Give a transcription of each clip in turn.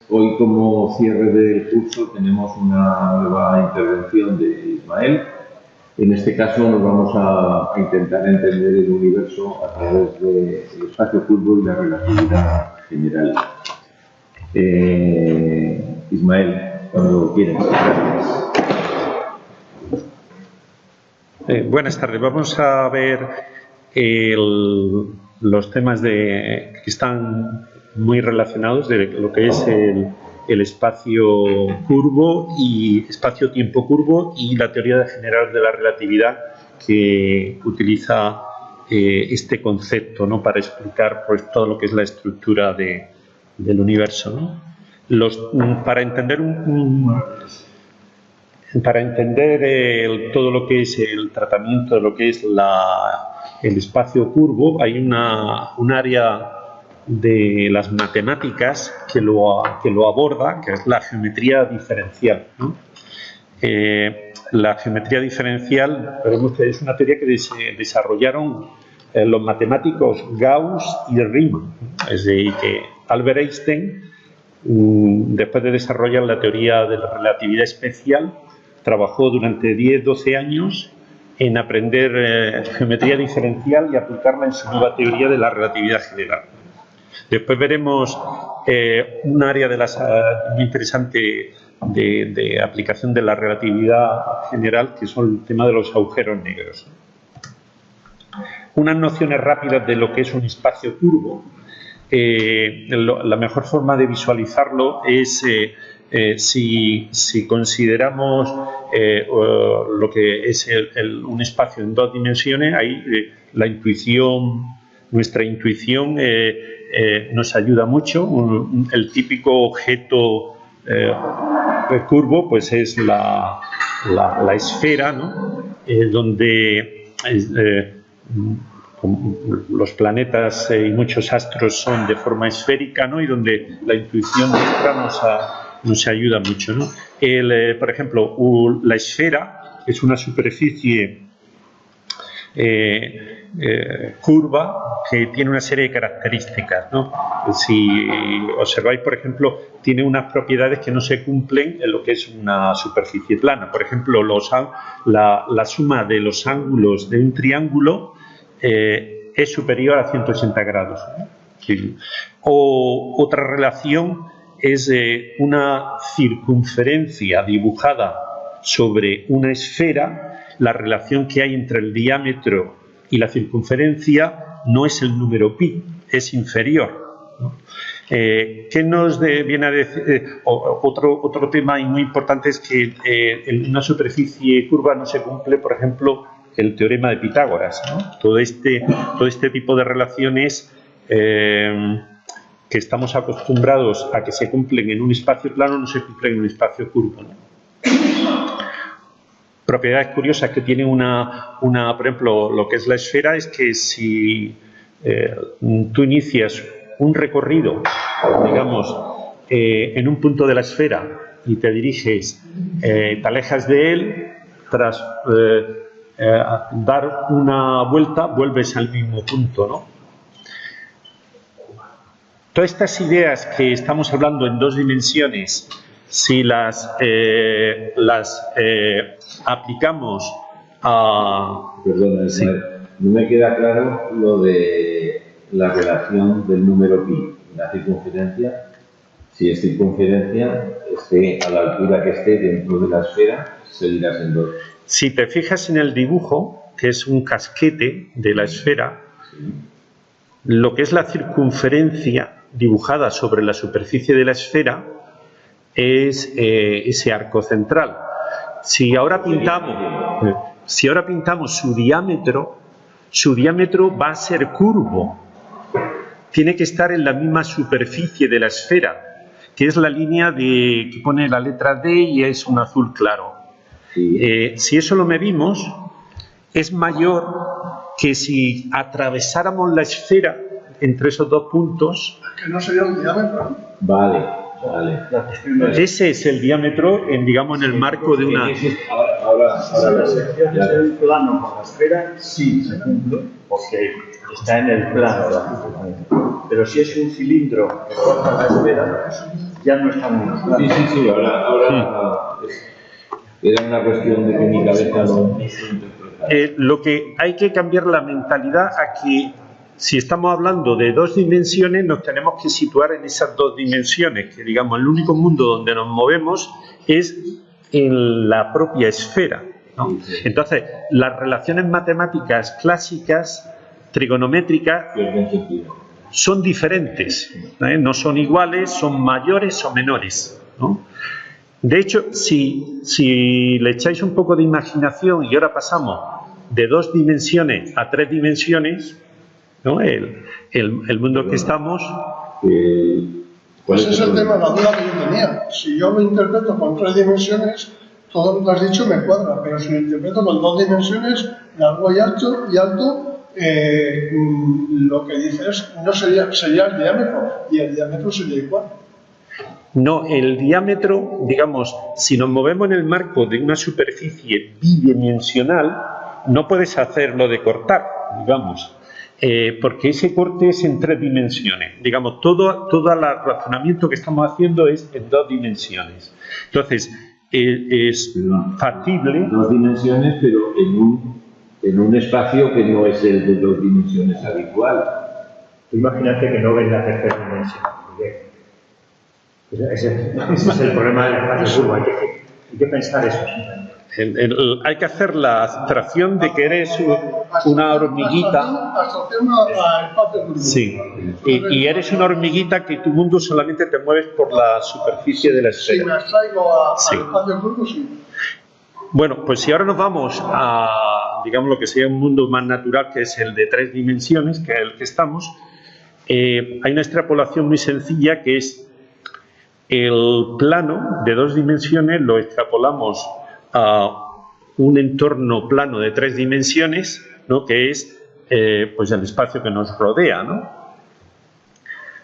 Hoy, como cierre del curso, tenemos una nueva intervención de Ismael. En este caso nos vamos a intentar entender el universo a través del espacio curvo y la relatividad general. Ismael, cuando quieras. Buenas tardes. Vamos a ver los temas que están muy relacionados de lo que es el espacio curvo y espacio-tiempo curvo y la teoría general de la relatividad que utiliza este concepto, ¿no?, para explicar pues todo lo que es la estructura del universo, ¿no? Para entender todo lo que es el tratamiento de lo que es el espacio curvo, hay un área de las matemáticas que lo aborda, que es la geometría diferencial, ¿no? La geometría diferencial, vemos que es una teoría que desarrollaron los matemáticos Gauss y Riemann, es decir, que Albert Einstein, después de desarrollar la teoría de la relatividad especial, trabajó durante 10-12 años en aprender geometría diferencial y aplicarla en su nueva teoría de la relatividad general. Después veremos un área muy interesante de aplicación de la relatividad general, que son el tema de los agujeros negros. Unas nociones rápidas de lo que es un espacio curvo. La mejor forma de visualizarlo es si consideramos lo que es un espacio en dos dimensiones. Ahí nuestra intuición nos ayuda mucho. El típico objeto curvo pues es la esfera, ¿no? Donde los planetas y muchos astros son de forma esférica, ¿no? Y donde la intuición nuestra nos ayuda mucho, ¿no? Por ejemplo, la esfera es una superficie curva que tiene una serie de características, ¿no? Si observáis, por ejemplo, tiene unas propiedades que no se cumplen en lo que es una superficie plana. Por ejemplo, la suma de los ángulos de un triángulo es superior a 180 grados. Sí. O otra relación es una circunferencia dibujada sobre una esfera. La relación que hay entre el diámetro y la circunferencia no es el número pi, es inferior, ¿no? ¿Qué nos viene a decir? Otro tema muy importante es que en una superficie curva no se cumple, por ejemplo, el teorema de Pitágoras, ¿no? Todo este tipo de relaciones que estamos acostumbrados a que se cumplen en un espacio plano no se cumplen en un espacio curvo, ¿no? Propiedades curiosas que tiene por ejemplo, lo que es la esfera es que si tú inicias un recorrido, digamos, en un punto de la esfera y te diriges, te alejas de él, tras dar una vuelta, vuelves al mismo punto, ¿no? Todas estas ideas que estamos hablando en dos dimensiones, si las aplicamos a... Perdona, sí. No me queda claro lo de la relación del número pi, la circunferencia. Si es circunferencia, esté a la altura que esté dentro de la esfera, seguirá siendo... Si te fijas en el dibujo, que es un casquete de la esfera, sí, lo que es la circunferencia dibujada sobre la superficie de la esfera es ese arco central. Si ahora pintamos su diámetro va a ser curvo. Tiene que estar en la misma superficie de la esfera, que es la línea que pone la letra D y es un azul claro. Si eso lo medimos, es mayor que si atravesáramos la esfera entre esos dos puntos. Que no sería un diámetro. Vale. Ese es el diámetro, digamos, en el marco de una... Ahora la sección es el plano con la esfera, sí se cumple, porque está en el plano. Pero si es un cilindro que corta la esfera, ya no están en los planos. Sí, ahora era una cuestión de que mi cabeza no lo que hay que cambiar la mentalidad a que si estamos hablando de dos dimensiones nos tenemos que situar en esas dos dimensiones, que digamos el único mundo donde nos movemos es en la propia esfera, ¿no? Entonces, las relaciones matemáticas clásicas, trigonométricas, son diferentes, no son iguales, son mayores o menores, ¿no? De hecho, si le echáis un poco de imaginación y ahora pasamos de 2 dimensiones a 3 dimensiones, ¿no? El mundo que estamos... Pues ese es el tema, la duda que yo tenía. Si yo lo interpreto con 3 dimensiones, todo lo que has dicho me cuadra, pero si lo interpreto con 2 dimensiones, largo y alto, lo que dices no sería el diámetro, y el diámetro sería igual. No, el diámetro, digamos, si nos movemos en el marco de una superficie bidimensional, no puedes hacerlo de cortar, digamos, porque ese corte es en 3 dimensiones. Digamos, todo el razonamiento que estamos haciendo es en 2 dimensiones. Entonces, es factible... 2 dimensiones, pero en un espacio que no es el de 2 dimensiones habitual. Imagínate que no ves la tercera dimensión. Ese es el problema del espacio curvo. Hay que pensar eso. Hay que hacer la abstracción de que eres una hormiguita. Abstracción al espacio curvo. Sí. Y eres una hormiguita que tu mundo solamente te mueves por la superficie de la esfera. Si me abstraigo al espacio curvo, sí. Bueno, pues si ahora nos vamos a, digamos, lo que sería un mundo más natural, que es el de 3 dimensiones, que es el que estamos, hay una extrapolación muy sencilla que es el plano de 2 dimensiones lo extrapolamos a un entorno plano de 3 dimensiones, ¿no? Que es pues el espacio que nos rodea, ¿no?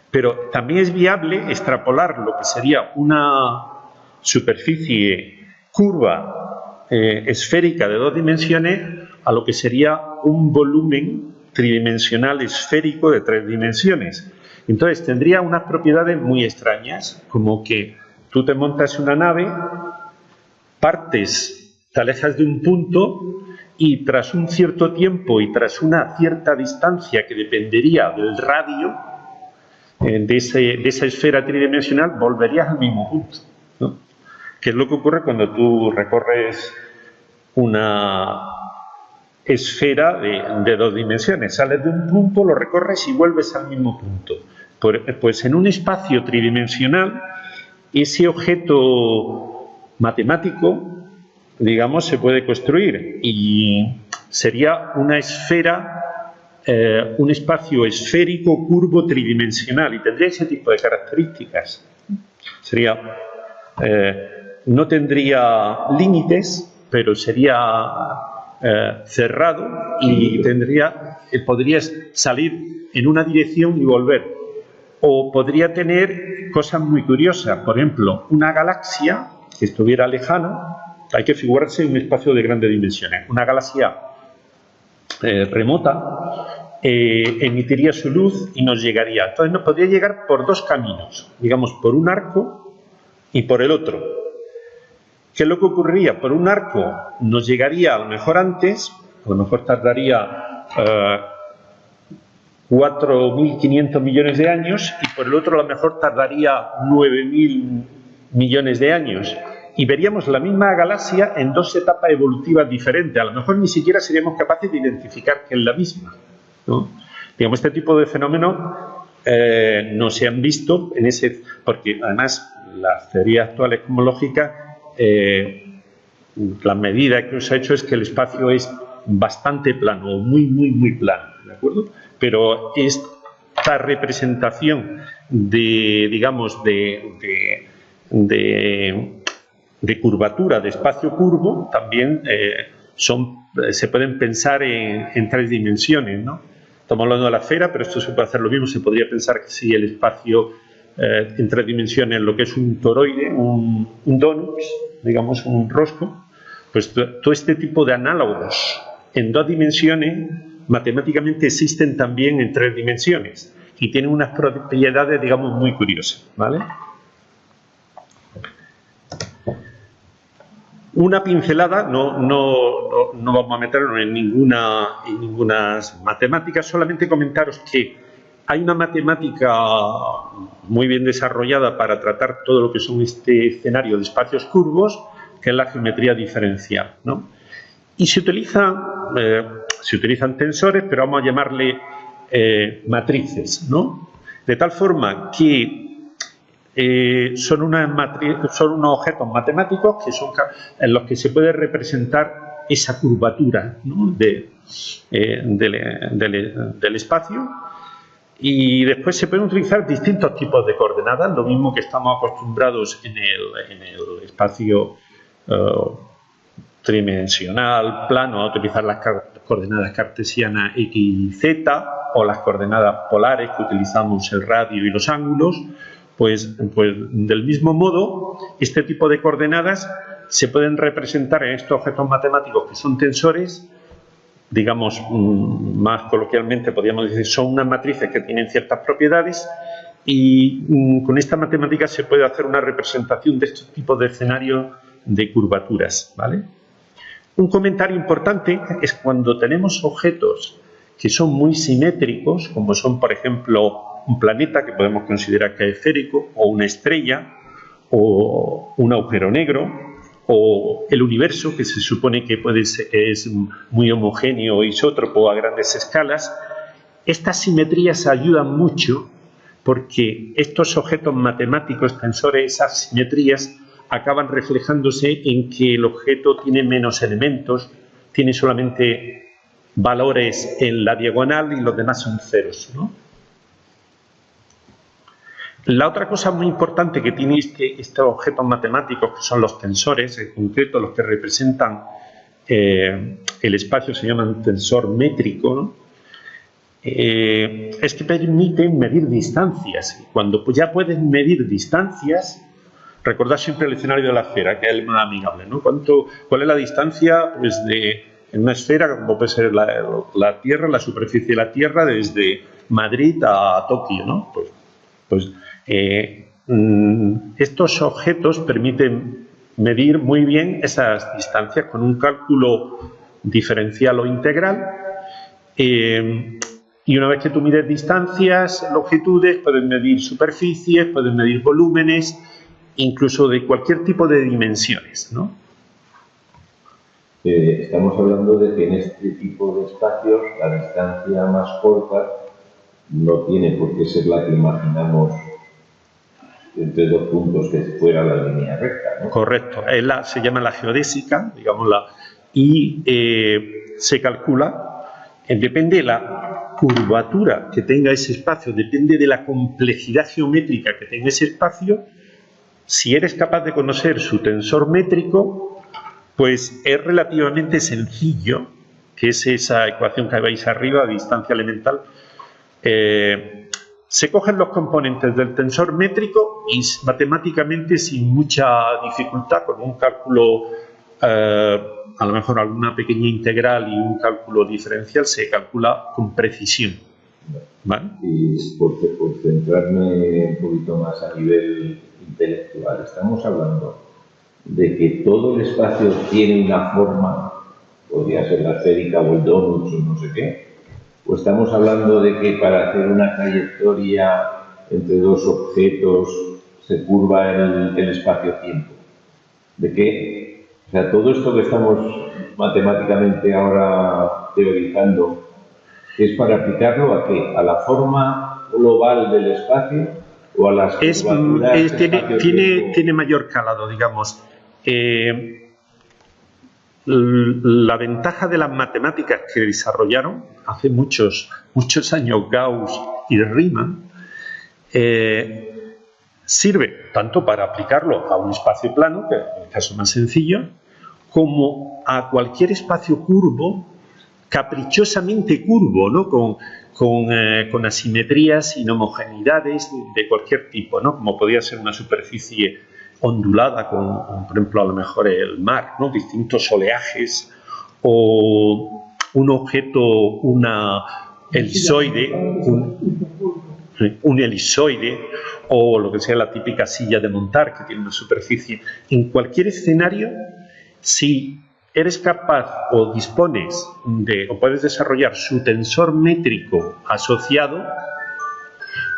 Pero también es viable extrapolar lo que sería una superficie curva esférica de 2 dimensiones a lo que sería un volumen tridimensional esférico de 3 dimensiones. Entonces tendría unas propiedades muy extrañas, como que tú te montas una nave, partes, te alejas de un punto y tras un cierto tiempo y tras una cierta distancia que dependería del radio de esa esfera tridimensional, volverías al mismo punto, ¿no? Que es lo que ocurre cuando tú recorres una esfera de 2 dimensiones. Sales de un punto, lo recorres y vuelves al mismo punto. Pues en un espacio tridimensional, ese objeto matemático, digamos, se puede construir y sería una esfera, un espacio esférico curvo tridimensional y tendría ese tipo de características. Sería, no tendría límites, pero sería cerrado y podrías salir en una dirección y volver. O podría tener cosas muy curiosas, por ejemplo, una galaxia que estuviera lejana, hay que figurarse en un espacio de grandes dimensiones, una galaxia remota emitiría su luz y nos llegaría. Entonces nos podría llegar por 2 caminos, digamos por un arco y por el otro. ¿Qué es lo que ocurriría? Por un arco nos llegaría a lo mejor antes, a lo mejor tardaría 4.500 millones de años y por el otro a lo mejor tardaría 9.000 millones de años. Y veríamos la misma galaxia en 2 etapas evolutivas diferentes. A lo mejor ni siquiera seríamos capaces de identificar que es la misma, ¿no? Digamos, este tipo de fenómenos no se han visto en ese... Porque además las teorías actuales cosmológicas, la medida que se ha hecho es que el espacio es bastante plano, muy plano, ¿de acuerdo? Pero esta representación de, digamos, de curvatura, de espacio curvo, también se pueden pensar en 3 dimensiones, ¿no? Estamos hablando de la esfera, pero esto se puede hacer lo mismo. Se podría pensar que si el espacio en 3 dimensiones, lo que es un toroide, un donut, digamos, un rosco, pues todo este tipo de análogos en 2 dimensiones matemáticamente existen también en 3 dimensiones y tienen unas propiedades, digamos, muy curiosas, ¿vale? Una pincelada, no vamos a meternos en ninguna matemáticas, solamente comentaros que hay una matemática muy bien desarrollada para tratar todo lo que son este escenario de espacios curvos, que es la geometría diferencial, ¿no? Y se utilizan tensores, pero vamos a llamarle matrices, ¿no? De tal forma que son unos objetos matemáticos en los que se puede representar esa curvatura, ¿no? del espacio, y después se pueden utilizar distintos tipos de coordenadas, lo mismo que estamos acostumbrados en el espacio tridimensional, plano, a utilizar las coordenadas cartesianas X y Z, o las coordenadas polares que utilizamos el radio y los ángulos. Pues del mismo modo, este tipo de coordenadas se pueden representar en estos objetos matemáticos que son tensores, digamos, más coloquialmente podríamos decir, son unas matrices que tienen ciertas propiedades, y con esta matemática se puede hacer una representación de estos tipos de escenarios de curvaturas, ¿vale? Un comentario importante es cuando tenemos objetos que son muy simétricos, como son, por ejemplo, un planeta que podemos considerar que es esférico, o una estrella, o un agujero negro, o el universo, que se supone que es muy homogéneo, isótropo a grandes escalas. Estas simetrías ayudan mucho porque estos objetos matemáticos, tensores, esas simetrías, acaban reflejándose en que el objeto tiene menos elementos, tiene solamente valores en la diagonal y los demás son ceros, ¿no? La otra cosa muy importante que tiene estos objetos matemáticos, que son los tensores, en concreto los que representan el espacio, se llaman tensor métrico, ¿no? Es que permiten medir distancias. Cuando ya puedes medir distancias, recordad siempre el escenario de la esfera, que es el más amigable, ¿no? ¿Cuál es la distancia? Pues en una esfera, como puede ser la Tierra, la superficie de la Tierra, desde Madrid a Tokio, ¿no? Estos objetos permiten medir muy bien esas distancias con un cálculo diferencial o integral, y una vez que tú mides distancias, longitudes, puedes medir superficies, puedes medir volúmenes, incluso de cualquier tipo de dimensiones, ¿no? Estamos hablando de que en este tipo de espacios la distancia más corta no tiene por qué ser la que imaginamos entre dos puntos que fuera la línea recta, ¿no? Correcto, se llama la geodésica, digámosla, y se calcula, depende de la curvatura que tenga ese espacio, depende de la complejidad geométrica que tenga ese espacio. Si eres capaz de conocer su tensor métrico, pues es relativamente sencillo, que es esa ecuación que veis arriba, distancia elemental. Se cogen los componentes del tensor métrico y matemáticamente, sin mucha dificultad, con un cálculo, a lo mejor alguna pequeña integral y un cálculo diferencial, se calcula con precisión, ¿vale? Y por centrarme un poquito más a nivel intelectual, estamos hablando de que todo el espacio tiene una forma, podría ser la esférica o el donut o no sé qué, o estamos hablando de que para hacer una trayectoria entre dos objetos se curva el espacio-tiempo. ¿De qué? O sea, todo esto que estamos matemáticamente ahora teorizando, ¿es para aplicarlo a qué? ¿A la forma global del espacio o a las curvaturas? Tiene mayor calado, digamos. La ventaja de las matemáticas que desarrollaron hace muchos años Gauss y Riemann sirve tanto para aplicarlo a un espacio plano, que es el caso más sencillo, como a cualquier espacio curvo, caprichosamente curvo, ¿no? Con asimetrías, inhomogeneidades de cualquier tipo, ¿no? Como podría ser una superficie ondulada, con, por ejemplo, a lo mejor el mar, ¿no? Distintos oleajes, o un objeto, un elisoide, o lo que sea la típica silla de montar, que tiene una superficie. En cualquier escenario, Si eres capaz o dispones o puedes desarrollar su tensor métrico asociado,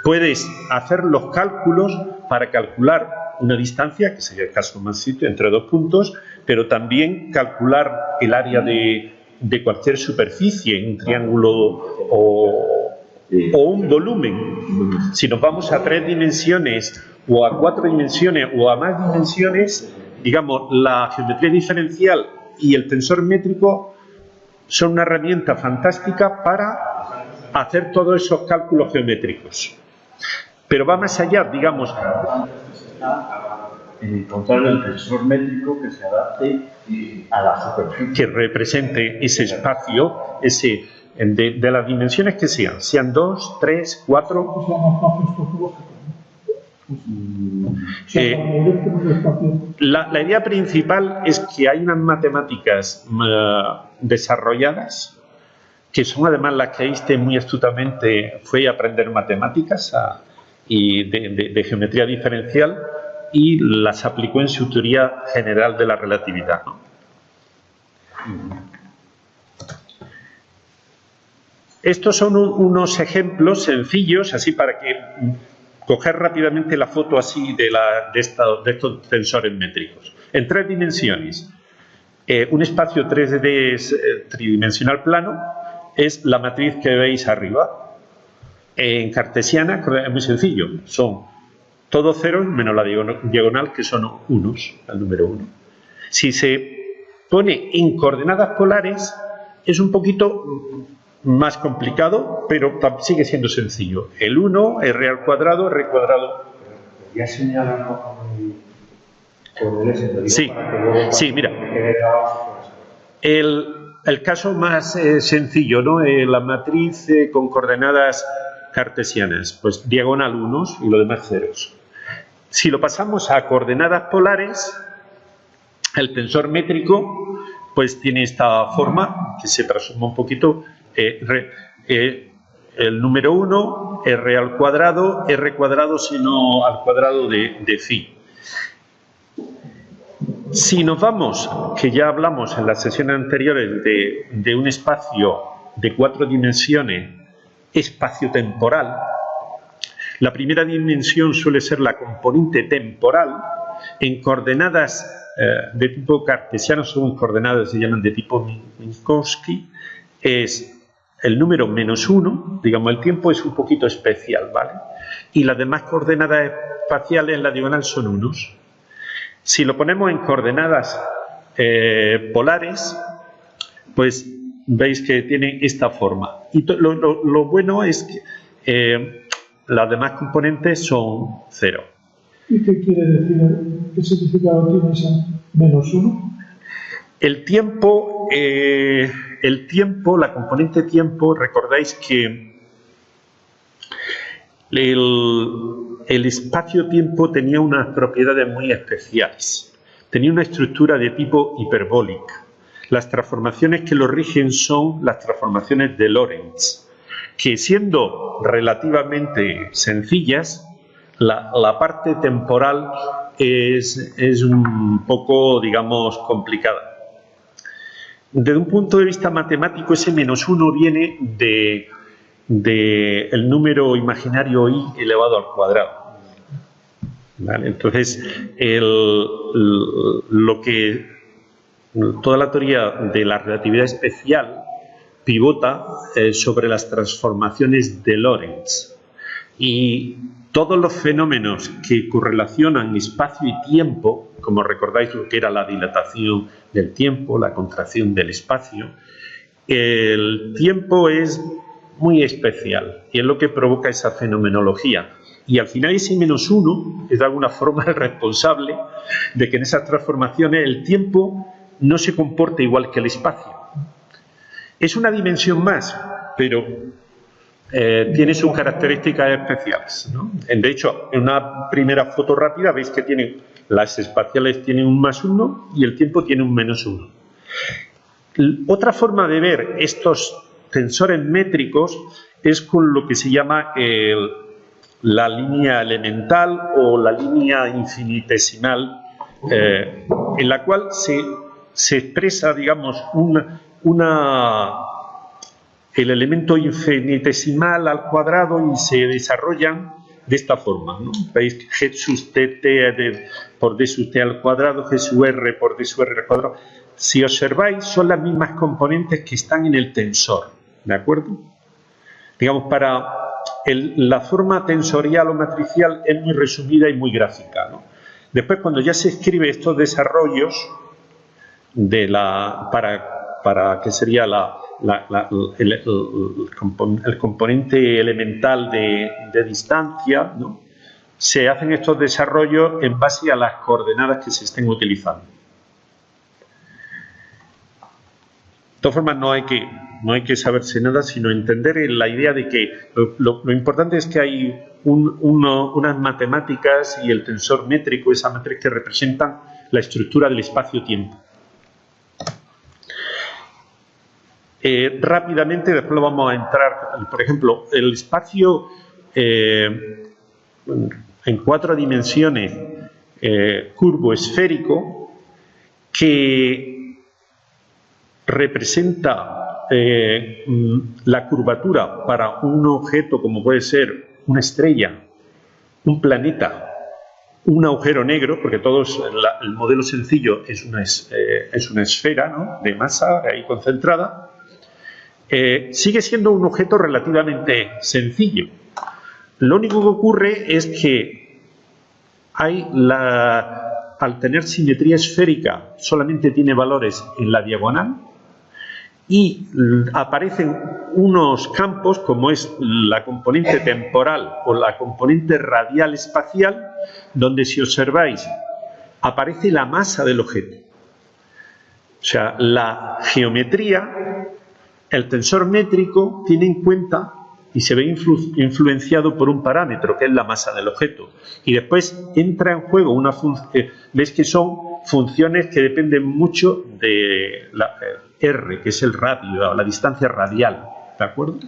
puedes hacer los cálculos para calcular una distancia, que sería el caso más sitio, entre dos puntos, pero también calcular el área de cualquier superficie, un triángulo o un volumen. Si nos vamos a 3 dimensiones o a 4 dimensiones o a más dimensiones, digamos, la geometría diferencial y el tensor métrico son una herramienta fantástica para hacer todos esos cálculos geométricos. Pero va más allá, digamos. Encontrar el tensor métrico que se adapte a la superficie. Que represente ese espacio, de las dimensiones que sean 2, 3, 4. La idea principal es que hay unas matemáticas desarrolladas, que son además las que Einstein muy astutamente fue a aprender matemáticas y de geometría diferencial, y las aplicó en su teoría general de la relatividad, ¿no? Estos son unos ejemplos sencillos, así para que coger rápidamente la foto así de estos tensores métricos. En 3 dimensiones, un espacio 3D tridimensional plano es la matriz que veis arriba. En cartesiana es muy sencillo, son todos ceros menos la diagonal, que son unos, el número 1. Si se pone en coordenadas polares, es un poquito más complicado, pero sigue siendo sencillo. El 1, R al cuadrado, R cuadrado. Ya señalan con el S. Sí, mira. El caso más sencillo, ¿no? La matriz con coordenadas cartesianas, pues diagonal unos y lo demás ceros. Si lo pasamos a coordenadas polares, el tensor métrico pues tiene esta forma, que se transforma un poquito, el número 1, R al cuadrado, R cuadrado sino al cuadrado de phi. Si nos vamos, que ya hablamos en las sesiones anteriores de un espacio de 4 dimensiones espacio-temporal, la primera dimensión suele ser la componente temporal. En coordenadas de tipo cartesiano, son coordenadas, se llaman de tipo Minkowski, es el número -1, digamos, el tiempo es un poquito especial, ¿vale? Y las demás coordenadas espaciales en la diagonal son unos. Si lo ponemos en coordenadas polares, pues veis que tiene esta forma. Y lo bueno es que las demás componentes son 0. ¿Y qué quiere decir? ¿Qué significado tiene ese -1? El tiempo, la componente tiempo, recordáis que el espacio-tiempo tenía unas propiedades muy especiales. Tenía una estructura de tipo hiperbólica. Las transformaciones que lo rigen son las transformaciones de Lorentz, que siendo relativamente sencillas, la parte temporal es un poco, digamos, complicada. Desde un punto de vista matemático, ese -1 viene de el número imaginario i elevado al cuadrado. ¿Vale? Entonces, toda la teoría de la relatividad especial pivota sobre las transformaciones de Lorentz. Y todos los fenómenos que correlacionan espacio y tiempo, como recordáis lo que era la dilatación del tiempo, la contracción del espacio, el tiempo es muy especial y es lo que provoca esa fenomenología. Y al final ese -1 es de alguna forma el responsable de que en esas transformaciones el tiempo no se comporte igual que el espacio. Es una dimensión más, pero tiene sus características especiales, ¿no? De hecho, en una primera foto rápida veis que las espaciales tienen un +1 y el tiempo tiene un -1. Otra forma de ver estos tensores métricos es con lo que se llama la línea elemental o la línea infinitesimal, en la cual se expresa, digamos, el elemento infinitesimal al cuadrado y se desarrollan de esta forma, ¿no? Veis G sub t por d sub t al cuadrado, G sub r por d sub r al cuadrado. Si observáis, son las mismas componentes que están en el tensor, ¿de acuerdo? Digamos, para la forma tensorial o matricial es muy resumida y muy gráfica, ¿no? Después, cuando ya se escribe estos desarrollos para que sería el componente elemental de distancia, ¿no? Se hacen estos desarrollos en base a las coordenadas que se estén utilizando. De todas formas, no hay que saberse nada, sino entender la idea de que lo importante es que hay unas matemáticas y el tensor métrico, esa matriz que representan la estructura del espacio-tiempo. Rápidamente, después lo vamos a entrar, por ejemplo, el espacio en 4 dimensiones curvo esférico que representa la curvatura para un objeto como puede ser una estrella, un planeta, un agujero negro, porque el modelo sencillo es una esfera, ¿no?, de masa ahí concentrada. Sigue siendo un objeto relativamente sencillo. Lo único que ocurre es que al tener simetría esférica solamente tiene valores en la diagonal y aparecen unos campos como es la componente temporal o la componente radial espacial, donde si observáis aparece la masa del objeto. O sea, la geometría, el tensor métrico tiene en cuenta y se ve influenciado por un parámetro que es la masa del objeto. Y después entra en juego una función, veis que son funciones que dependen mucho de la R, que es el radio, la distancia radial, ¿de acuerdo?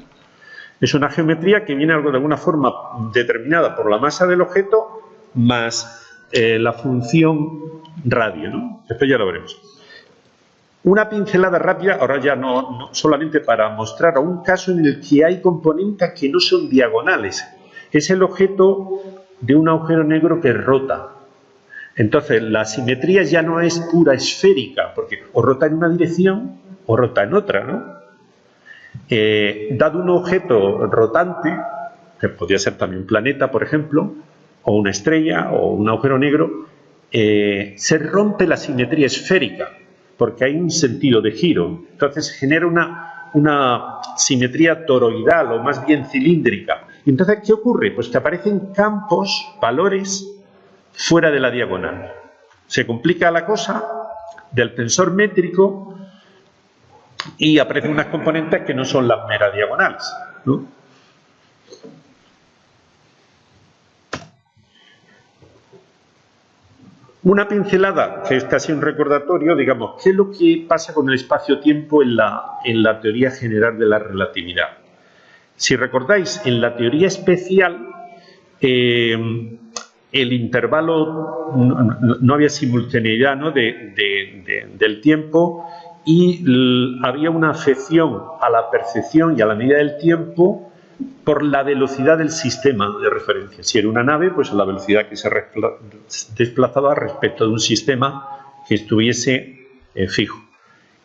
Es una geometría que viene de alguna forma determinada por la masa del objeto más la función radio, ¿no? Después ya lo veremos. Una pincelada rápida, ahora ya no solamente para mostrar un caso en el que hay componentes que no son diagonales. Es el objeto de un agujero negro que rota. Entonces, la simetría ya no es pura esférica, porque o rota en una dirección o rota en otra, ¿no? Dado un objeto rotante, que podría ser también un planeta, por ejemplo, o una estrella o un agujero negro, se rompe la simetría esférica, porque hay un sentido de giro. Entonces se genera una simetría toroidal o más bien cilíndrica. Y entonces, ¿qué ocurre? Pues que aparecen campos, valores, fuera de la diagonal. Se complica la cosa del tensor métrico y aparecen unas componentes que no son las meras diagonales, ¿no? Una pincelada, que es casi un recordatorio, digamos, ¿qué es lo que pasa con el espacio-tiempo en la teoría general de la relatividad? Si recordáis, en la teoría especial, el intervalo, no había simultaneidad, ¿no?, del tiempo y había una afección a la percepción y a la medida del tiempo por la velocidad del sistema de referencia. Si era una nave, pues la velocidad que se desplazaba respecto de un sistema que estuviese fijo.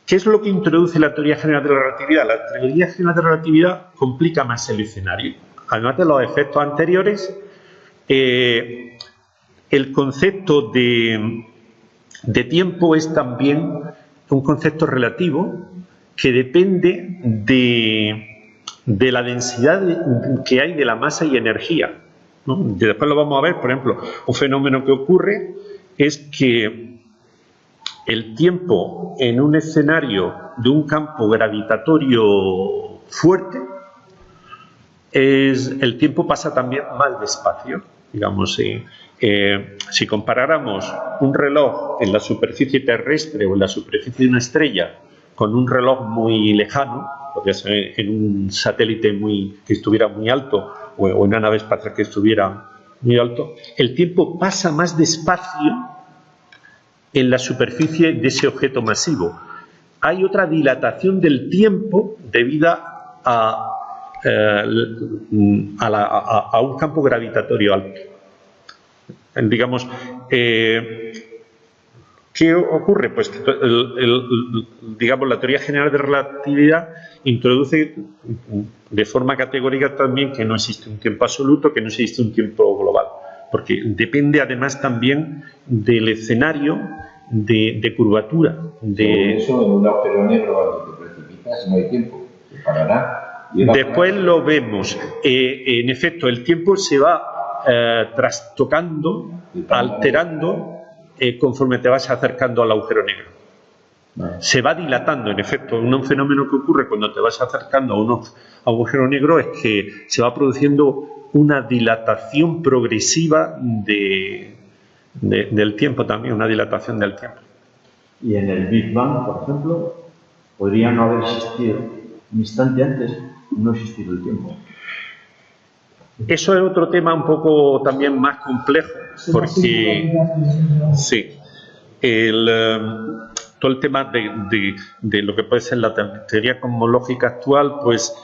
¿Qué es lo que introduce la teoría general de la relatividad? La teoría general de la relatividad complica más el escenario. Además de los efectos anteriores, el concepto de tiempo es también un concepto relativo que depende de la densidad que hay de la masa y energía, ¿no? Después lo vamos a ver. Por ejemplo, un fenómeno que ocurre es que el tiempo en un escenario de un campo gravitatorio fuerte, el tiempo pasa también más despacio. Digamos, si comparáramos un reloj en la superficie terrestre o en la superficie de una estrella con un reloj muy lejano, podría ser en un satélite que estuviera muy alto o en una nave espacial que estuviera muy alto, el tiempo pasa más despacio en la superficie de ese objeto masivo. Hay otra dilatación del tiempo debida a un campo gravitatorio alto. Digamos, ¿qué ocurre? Pues que digamos, la teoría general de relatividad introduce de forma categórica también que no existe un tiempo absoluto, que no existe un tiempo global, porque depende además también del escenario de curvatura. Por eso en un agujero negro cuando te precipitas no hay tiempo, se parará. Después lo vemos. En efecto, el tiempo se va trastocando, alterando conforme te vas acercando al agujero negro. Se va dilatando, en efecto. Un fenómeno que ocurre cuando te vas acercando a un agujero negro es que se va produciendo una dilatación progresiva del tiempo también, una dilatación del tiempo. Y en el Big Bang, por ejemplo, podría no haber existido un instante antes, no ha existido el tiempo. Eso es otro tema un poco también más complejo, porque sí, todo el tema de lo que puede ser la teoría cosmológica actual, pues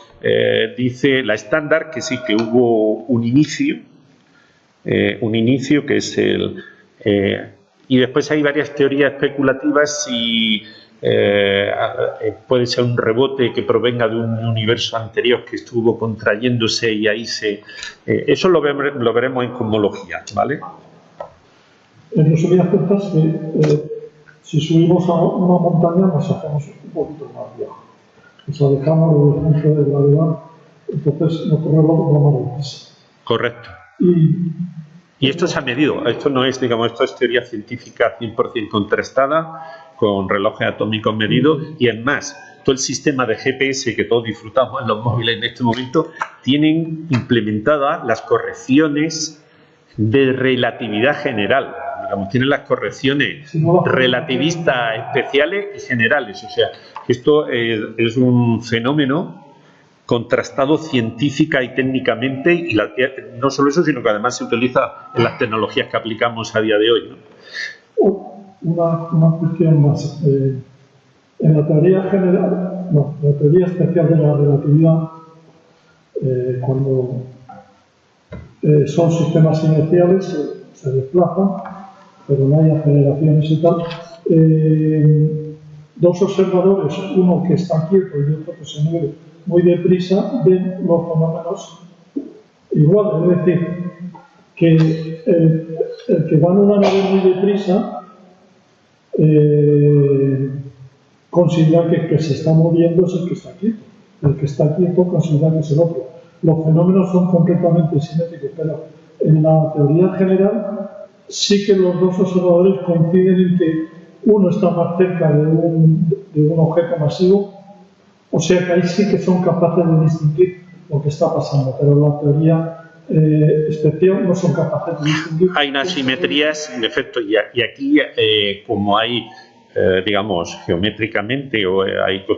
dice la estándar que sí, que hubo un inicio que es y después hay varias teorías especulativas si puede ser un rebote que provenga de un universo anterior que estuvo contrayéndose y ahí eso lo veremos en cosmología, ¿vale? En resumidas cuentas, si subimos a una montaña nos hacemos un poquito más viejo. Nos alejamos del centro de gravedad, entonces no corremos la mano deprisa. Correcto. Y esto se ha medido, esto no es, digamos, esto es teoría científica 100% contrastada, con relojes atómicos medidos, y es más, todo el sistema de GPS que todos disfrutamos en los móviles en este momento, tienen implementadas las correcciones de relatividad general, digamos, tienen las correcciones relativistas especiales y generales, o sea, esto es un fenómeno contrastado científica y técnicamente, y no solo eso, sino que además se utiliza en las tecnologías que aplicamos a día de hoy, ¿no? Una cuestión más. En la teoría general, no, la teoría especial de la relatividad, cuando son sistemas inerciales, se desplazan, pero no hay aceleraciones y tal. Dos observadores, uno que está quieto y otro que se mueve muy deprisa, ven los fenómenos igual. Es decir, que el que va en una nave muy deprisa considera que el que se está moviendo es el que está quieto. El que está quieto considera que es el otro. Los fenómenos son completamente simétricos, pero en la teoría general sí que los dos observadores coinciden en que uno está más cerca de un objeto masivo, o sea que ahí sí que son capaces de distinguir lo que está pasando, pero la teoría especial no son capaces de distinguir. Hay unas simetrías, en efecto, y aquí como hay, digamos, geométricamente o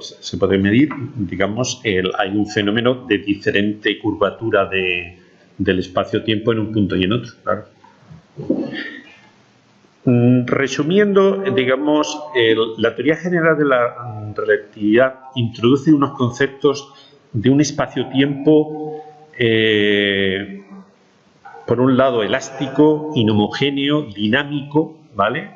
se puede medir, digamos, hay un fenómeno de diferente curvatura del espacio-tiempo en un punto y en otro, claro. Resumiendo, digamos, la teoría general de la relatividad introduce unos conceptos de un espacio-tiempo, por un lado, elástico, inhomogéneo, dinámico, ¿vale?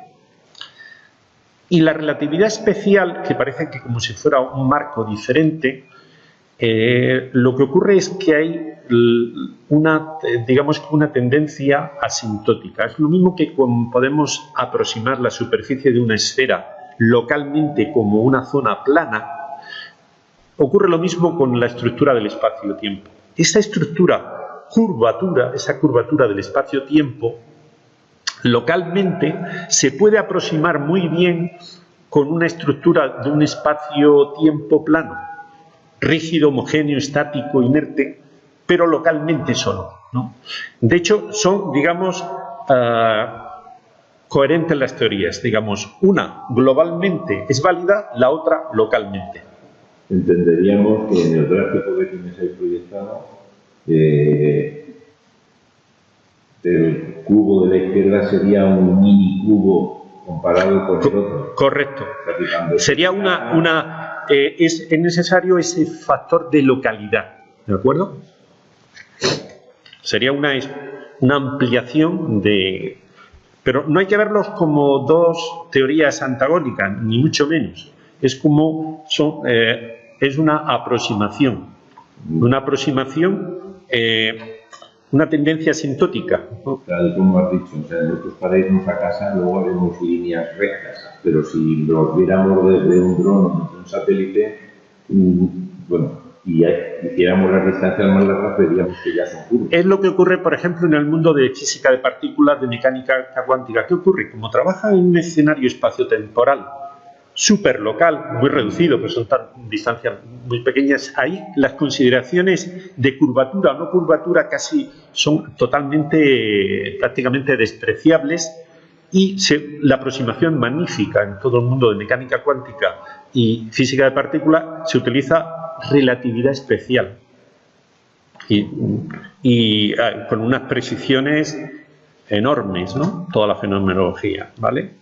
Y la relatividad especial, que parece que como si fuera un marco diferente, lo que ocurre es que hay digamos, una tendencia asintótica. Es lo mismo que cuando podemos aproximar la superficie de una esfera localmente como una zona plana, ocurre lo mismo con la estructura del espacio-tiempo. Esa estructura, esa curvatura del espacio-tiempo, localmente se puede aproximar muy bien con una estructura de un espacio-tiempo plano, rígido, homogéneo, estático, inerte, pero localmente solo, ¿no? De hecho, son, digamos, coherentes las teorías. Digamos, una globalmente es válida, la otra localmente. Entenderíamos que en el gráfico que tienes ahí proyectado, el cubo de la izquierda sería un mini cubo comparado con el otro. Correcto. Practicando. Sería es necesario ese factor de localidad, ¿de acuerdo? Sería una ampliación de... Pero no hay que verlos como dos teorías antagónicas, ni mucho menos. Es como es una aproximación. Una tendencia asintótica. Tal como has dicho, o sea, nosotros para irnos a casa luego vemos líneas rectas, pero si los viéramos desde un dron o desde un satélite, bueno, y hiciéramos las distancias más largas, veríamos que ya son curvas. Es lo que ocurre, por ejemplo, en el mundo de física de partículas, de mecánica cuántica. ¿Qué ocurre? Como trabaja en un escenario espaciotemporal súper local, muy reducido, pero son distancias muy pequeñas, ahí las consideraciones de curvatura o no curvatura casi son prácticamente despreciables, y la aproximación magnífica en todo el mundo de mecánica cuántica y física de partículas se utiliza relatividad especial y con unas precisiones enormes, ¿no? Toda la fenomenología, ¿vale?